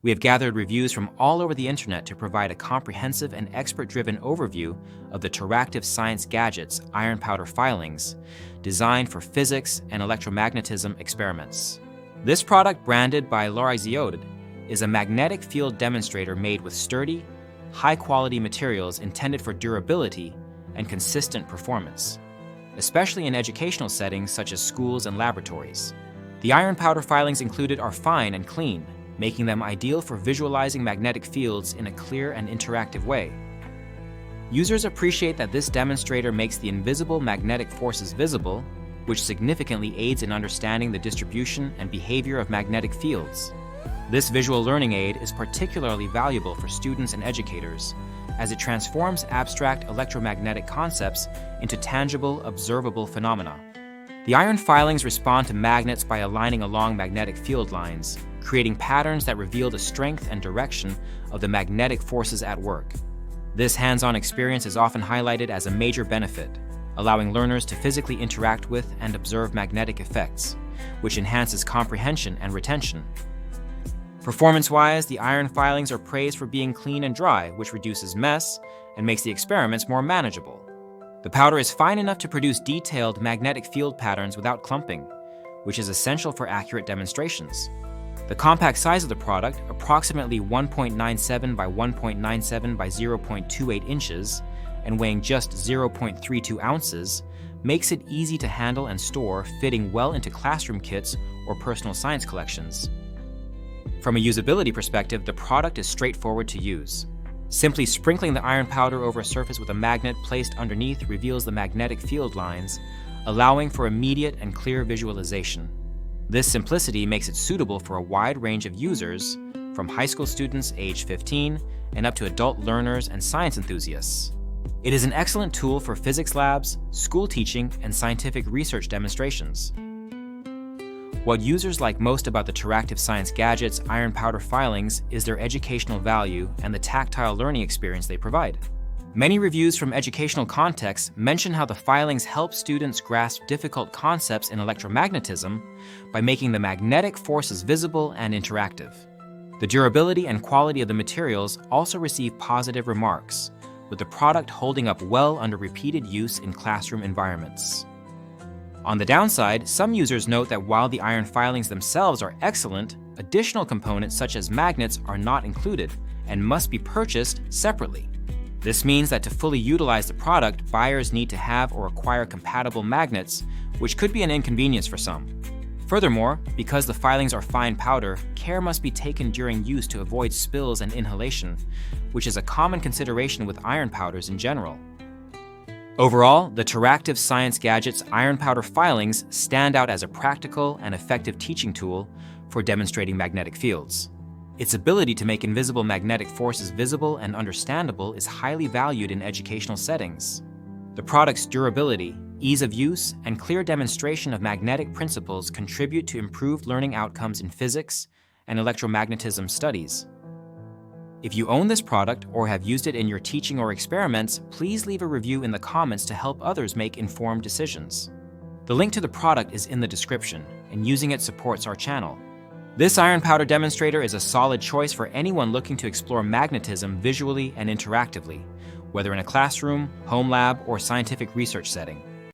We have gathered reviews from all over the internet to provide a comprehensive and expert-driven overview of the Teractive science gadgets iron powder filings designed for physics and electromagnetism experiments. This product, branded by L'Oreal, is a magnetic field demonstrator made with sturdy, high-quality materials intended for durability and consistent performance, especially in educational settings such as schools and laboratories. The iron powder filings included are fine and clean, making them ideal for visualizing magnetic fields in a clear and interactive way. Users appreciate that this demonstrator makes the invisible magnetic forces visible, which significantly aids in understanding the distribution and behavior of magnetic fields. This visual learning aid is particularly valuable for students and educators, as it transforms abstract electromagnetic concepts into tangible, observable phenomena. The iron filings respond to magnets by aligning along magnetic field lines, creating patterns that reveal the strength and direction of the magnetic forces at work. This hands-on experience is often highlighted as a major benefit, allowing learners to physically interact with and observe magnetic effects, which enhances comprehension and retention. Performance-wise, the iron filings are praised for being clean and dry, which reduces mess and makes the experiments more manageable. The powder is fine enough to produce detailed magnetic field patterns without clumping, which is essential for accurate demonstrations. The compact size of the product, approximately 1.97 by 1.97 by 0.28 inches, and weighing just 0.32 ounces, makes it easy to handle and store, fitting well into classroom kits or personal science collections. From a usability perspective, the product is straightforward to use. Simply sprinkling the iron powder over a surface with a magnet placed underneath reveals the magnetic field lines, allowing for immediate and clear visualization. This simplicity makes it suitable for a wide range of users, from high school students aged 15 and up to adult learners and science enthusiasts. It is an excellent tool for physics labs, school teaching, and scientific research demonstrations. What users like most about the Teractive science gadgets iron powder filings is their educational value and the tactile learning experience they provide. Many reviews from educational contexts mention how the filings help students grasp difficult concepts in electromagnetism by making the magnetic forces visible and interactive. The durability and quality of the materials also receive positive remarks, with the product holding up well under repeated use in classroom environments. On the downside, some users note that while the iron filings themselves are excellent, additional components such as magnets are not included and must be purchased separately. This means that to fully utilize the product, buyers need to have or acquire compatible magnets, which could be an inconvenience for some. Furthermore, because the filings are fine powder, care must be taken during use to avoid spills and inhalation, which is a common consideration with iron powders in general. Overall, the Teractive science gadgets iron powder filings stand out as a practical and effective teaching tool for demonstrating magnetic fields. Its ability to make invisible magnetic forces visible and understandable is highly valued in educational settings. The product's durability, ease of use, and clear demonstration of magnetic principles contribute to improved learning outcomes in physics and electromagnetism studies. If you own this product or have used it in your teaching or experiments, please leave a review in the comments to help others make informed decisions. The link to the product is in the description, and using it supports our channel. This iron powder demonstrator is a solid choice for anyone looking to explore magnetism visually and interactively, whether in a classroom, home lab, or scientific research setting.